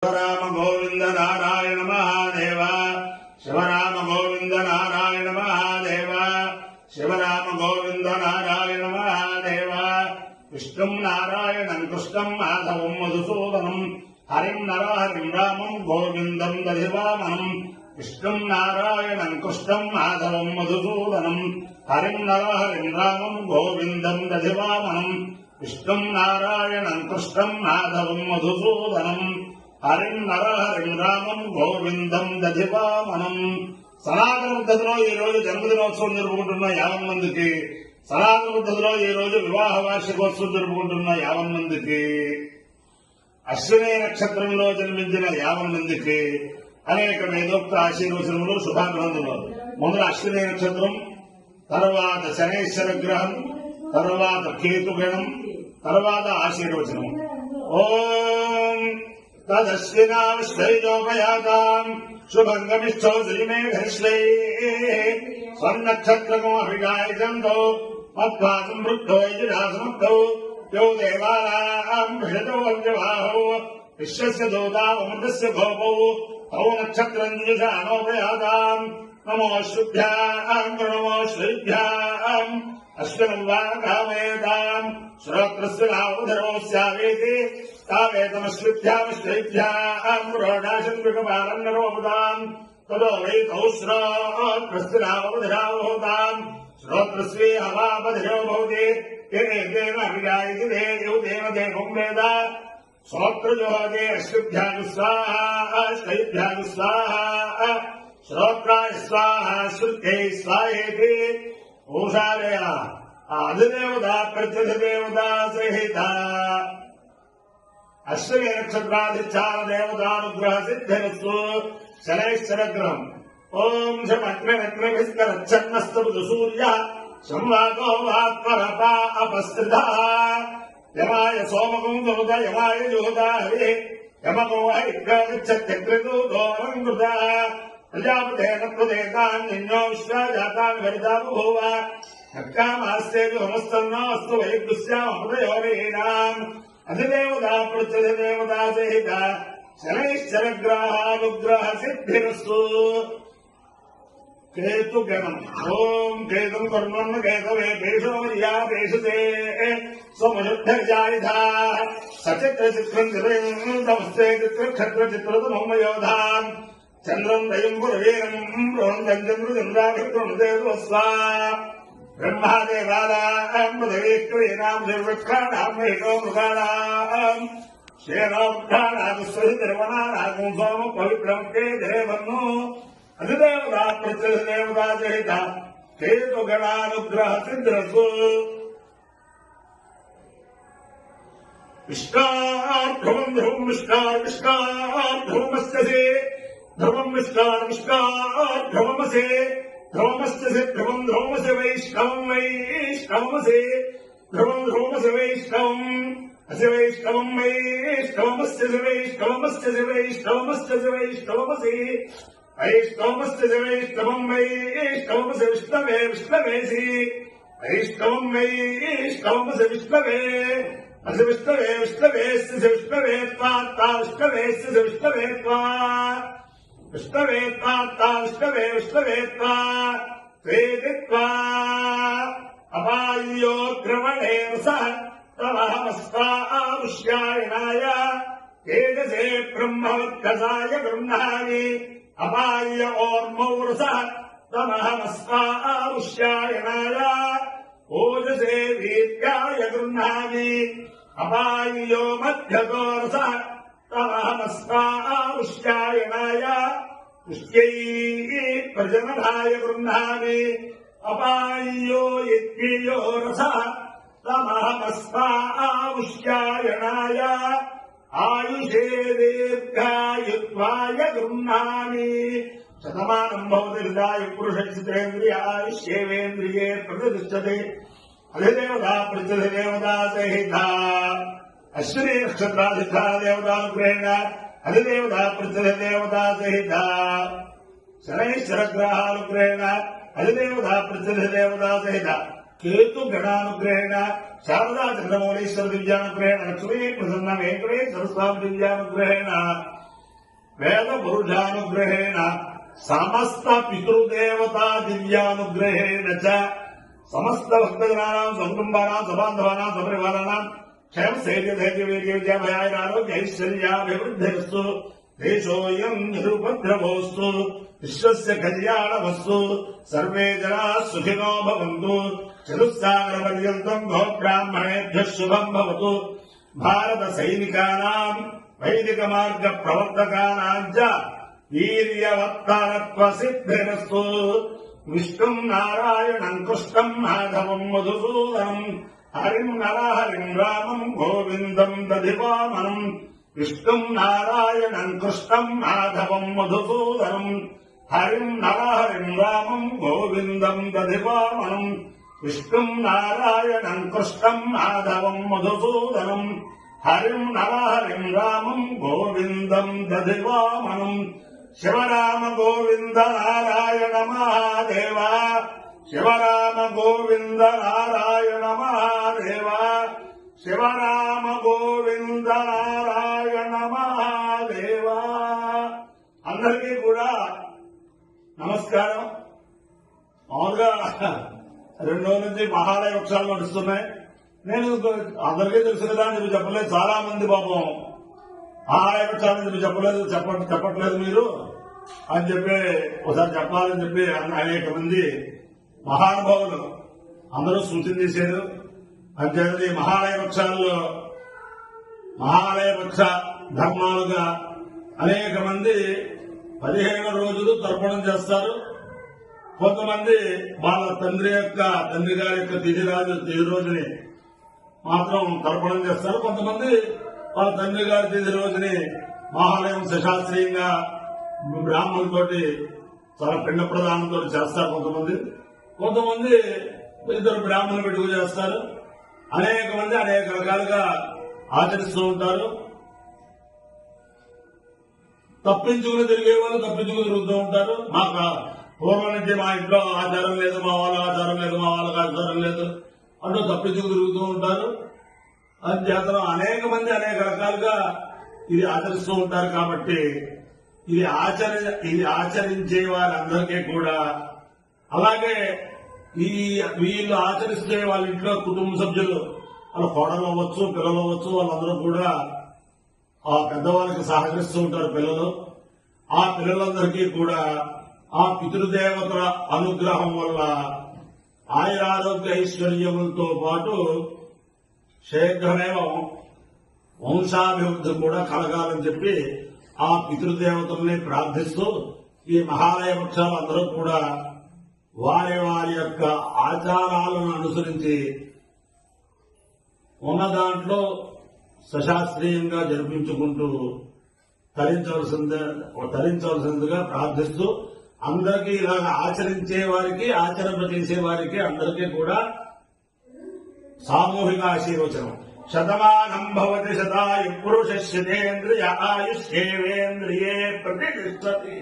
శివరామ గోవింద నారాయణ మహాదేవ శివరామ గోవింద నారాయణ మహాదేవ శివరామ గోవింద నారాయణ మహాదేవ విష్ణుం నారాయణం కృష్ణం మాధవం మధుసూదనం హరిం నరహరిం రామం గోవిందం దధివామనం విష్ణుం నారాయణం కృష్ణం మాధవం మధుసూదనం హరిం నరహరిం రామం గోవిందం దధివామనం విష్ణుం నారాయణం కృష్ణం మాధవం మధుసూదనం హరిం నరహరిం రామం గోవిందం దధివామనం. సనాతన పద్ధతిలో ఈ రోజు జన్మదినోత్సవం జరుపుకుంటున్న 50 మందికి, సనాతన పద్ధతిలో ఈ రోజు వివాహ వార్షికోత్సవం జరుపుకుంటున్న 50 మందికి, అశ్విని నక్షత్రంలో జన్మించిన 50 మందికి అనేక వేదోక్త ఆశీర్వచనములు, శుభాభినందనలు. మొదలు అశ్విని నక్షత్రం, తర్వాత శనేశ్వర గ్రహం, తర్వాత కేతుగణం, తర్వాత ఆశీర్వచనం. ఓం తదశ్వినాశ్వైజోపయాతాం శుభంగమిష్టో శ్రీమేఘశ్వై స్వర్నక్షత్రమో అభిగాయజంతో మత్వాసం వృద్ధో యజురాసమర్థౌ యో దేవానాం విషతో వంజవాహౌ విశ్వస్య దూతామృతస్య గోపౌ తౌ నక్షత్రం యుజానోపయాతాం నమో శుభ్యాం ప్రణమో శ్రీభ్యాం అశ్వినం వా కామయేతాం శ్రోత్రస్య నావధరోస్యావేతి తావేతమశ్విభ్యామశ్వైభ్యాం రోడాశం వికపాలం నరోపదాం తదో వై తౌ శ్రోత్రస్య నావధరావహోతాం శ్రోత్రస్వే హవాపధిరో భవతి తేన అభిగాయతి దేవ దేవం వేద శ్రోత్రజోహతే అశ్విభ్యాగు స్వాహా శ్వైభ్యాగు స్వాహా శ్రోత్రాయ స్వాహా శృత్యై స్వాహేతి. ఊషాలయ అధిదేవత ప్రత్యధిదేవత సహిత అశ్విని నక్షత్రాధిచార దేవతానుగ్రహ సిద్ధిరస్తు. శనైశ్వర గ్రహం. ఓం శమగ్రనగ్రభిస్కరచ్చన్నస్తు సూర్య సంవాదో వాత్మరపా అపస్త్రిత యమాయ సోమకం దురుద యమాయ జుహుదా హరి యమకో హైగ్రగచ్చత్యగ్రదో దోరం కృత ప్రజాపతేన ప్రదేతాన్యో విశ్వజాతాన్ వరిదా బభూవ నక్కామాస్తేజు హమస్తన్నోస్తు వైగుస్యామృతయోరీణాం అధిదేవతా ప్రత్యధిదేవతా సహిత శనైశ్చరగ్రహానుగ్రహ సిద్ధిరస్తు. కేతుగణం. ఓం కేతుం కర్మన్న కేతవే పేషోమర్యా పేషుతే స్వమశుద్ధర్జాయుధా సచిత్ర చిత్రం చిత్రమస్తే చిత్రక్షత్ర చిత్రతమోమయోధాం చంద్రం దయం పురవీరం రోహందం చంద్రచంద్రాభిర్గృణదేవస్వా బ్రహ్మాదేవానాం పృథివీక్రీణాం నిర్వృక్షాణాం మహిషో మృగాణాం క్షేణోక్షాణాదుస్వహిర్వణానాగం సోమ పవిత్రం తే దేవన్ను అధిదేవతా ప్రత్యధిదేవతా సహిత కేతుగణానుగ్రహ సిద్ధిరస్తు. విష్ణార్ధ్రువం ధ్రువం విష్ణార్ధ్రువమస్యసి ధ్రువం విష్ణార్ధ్రువమసి ధ్రువమస్యసి ధ్రువం ధ్రువమసి వైష్ణవమసి ధ్రువం ధ్రువమసి వైష్ణవం అసి వైష్ణవం వైష్ణవమస్యసి వైష్ణవమస్యసి వైష్ణవమస్యసి వైష్ణవమసి వైష్ణవమస్యసి వైష్ణవం వైష్ణవమసి విష్ణవే విష్ణవేసి వైష్ణవం వైష్ణవమసి విష్ణవే అసి విష్ణవే విష్ణవేస్య విష్ణవే త్వాత్తా విష్ణవేస్య విష్ణవే త్వా విష్ణవే త్వాత్తా విష్ణవే విష్ణవే త్వా త్వేతి త్వా అపాయ్యోగ్రవణేన సహ తమహమస్వాముష్యాయణాయ తేజసే బ్రహ్మవత్కసాయ గృహ్ణామి అపాయ్య ఓర్మౌరస తమహమస్వాముష్యాయణాయ ఓజసే వీర్యాయ గృహ్ణామి అపాయ్యో మధ్యతోరస తమహమస్వాముష్యాయణాయ పుష్ట్యై ప్రజననాయ గృహ్ణామి అపాయ్యో యజ్ఞో రస తమహమస్వాముష్యాయణాయ ఆయుషే దీర్ఘాయుత్వాయ గృహ్ణామి. శతమానం భవతి హృదాయ పురుషేంద్రియ ఆయుష్యేవేంద్రియే ప్రతిష్టతే. అధిదేవతా ప్రత్యధిదేవతా సహిత అశ్విని నక్షత్రాధిష్టాన దేవతానుగ్రహేణ అధిదేవతా ప్రత్యధిదేవతా సహిత శనైశ్వర గ్రహానుగ్రహేణ అధిదేవతా ప్రత్యధిదేవతా సహిత కేతుగణానుగ్రహేణ శారదా చంద్రమౌళీశ్వర దివ్యానుగ్రహేణ లక్ష్మీ ప్రసన్న వెంకటేశ్వర స్వామి దివ్యానుగ్రహేణ వేద పురుషానుగ్రహేణ సమస్త పితృదేవతా దివ్యానుగ్రహేణ చ సమస్త భక్తజనానాం సకుటుంబానాం సబాంధవానాం సపరివారాణం క్షేమ స్థైర్య ధైర్య వీర్య విద్యాభయారోగ్య ఐశ్వర్యాభివృద్ధిరస్తు దేశోయం నిరుపద్రవోస్తు విశ్వస్య కళ్యాణమస్తు సర్వే జనా సుఖినో భవంతు చతుస్సాగర పర్యంతం గో బ్రాహ్మణేభ్యః శుభం భవతు భారత సైనికానాం వైదిక మార్గ ప్రవర్తకానాం చ వీర్యవత్తరత్వ సిద్ధిరస్తు విష్ణుం నారాయణం కృష్ణం మాధవం మధుసూదనం హరిం నరహరిం రామం గోవిందం దధివామనం విష్ణుం నారాయణం కృష్ణం మాధవం మధుసూదనం హరిం నరహరిం రామం గోవిందం దధివామనం విష్ణుం నారాయణం కృష్ణం మాధవం మధుసూదనం హరిం నరహరిం రామం గోవిందం దధివామనం శివరామ గోవింద నారాయణ మహాదేవ శివరామ గోవింద నారాయణ మహాదేవ శివరామ గోవింద నారాయణ మహాదేవ. అందరికీ కూడా నమస్కారం. మామూలుగా 2 రోజుల నుంచి మహాలయ వృక్షాలు నడుస్తున్నాయి. నేను అందరికీ తెలుసు కదా అని చెప్పి చెప్పలేదు. చాలా మంది పాపం మహాలయ వృక్షాలు చెప్పి చెప్పట్లేదు మీరు అని చెప్పి ఒకసారి చెప్పాలని చెప్పి అనేక మంది మహానుభావులు అందరూ సూచన చేశారు. అంతేకాదు ఈ మహాలయ వృక్షాల్లో మహాలయ వృక్ష ధర్మాలుగా అనేక మంది 15 రోజులు తర్పణం చేస్తారు. కొంతమంది వాళ్ళ తండ్రి గారి యొక్క తిథి రోజుని మాత్రం తర్పణం చేస్తారు. కొంతమంది వాళ్ళ తండ్రి గారి తిథి రోజుని మహాలయం శశాస్త్రీయంగా బ్రాహ్మణులతోటి చాలా పిండ ప్రదానంతో చేస్తారు. కొంతమంది 2 బ్రాహ్మణులు పెట్టుకు చేస్తారు. అనేక మంది అనేక రకాలుగా ఆచరిస్తూ ఉంటారు. తప్పించుకుని తిరిగే వాళ్ళు తప్పించుకుని తిరుగుతూ ఉంటారు. మాకు పూర్వం నుంచి మా ఇంట్లో ఆచారం లేదు, మా వాళ్ళకి ఆచారం లేదు అంటూ తప్పించుకుని తిరుగుతూ ఉంటారు. అందుచేత అనేక మంది అనేక రకాలుగా ఇది ఆచరిస్తూ ఉంటారు. కాబట్టి ఇది ఆచరించే వారందరికీ కూడా, అలాగే వీళ్ళు ఆచరిస్తే వాళ్ళ ఇంట్లో కుటుంబ సభ్యులు వాళ్ళ కోడలు అవ్వచ్చు, పిల్లలు అవ్వచ్చు, వాళ్ళందరూ కూడా ఆ పెద్దవాళ్ళకి సహకరిస్తూ ఉంటారు. పిల్లలు ఆ పిల్లలందరికీ కూడా ఆ పితృదేవతల అనుగ్రహం వల్ల ఆయురారోగ్య ఐశ్వర్యములతో పాటు శీఘ్రమే వంశాభివృద్ధి కూడా కలగాలని చెప్పి ఆ పితృదేవతల్ని ప్రార్థిస్తూ ఈ మహాలయ వృక్షాలు అందరూ కూడా వారి యొక్క ఆచారాలను అనుసరించి ఉన్న దాంట్లో సశాస్త్రీయంగా జరిపించుకుంటూ తరించవలసిందిగా ప్రార్థిస్తూ అందరికీ ఇలాగ ఆచరించే వారికి, ఆచరింపజేసే వారికి అందరికీ కూడా సామూహిక ఆశీర్వచనం. శతమానం భవతి శతాయు పురుష శతేంద్రియ ఆయుష్యేవేంద్రియే ప్రతిష్టతి.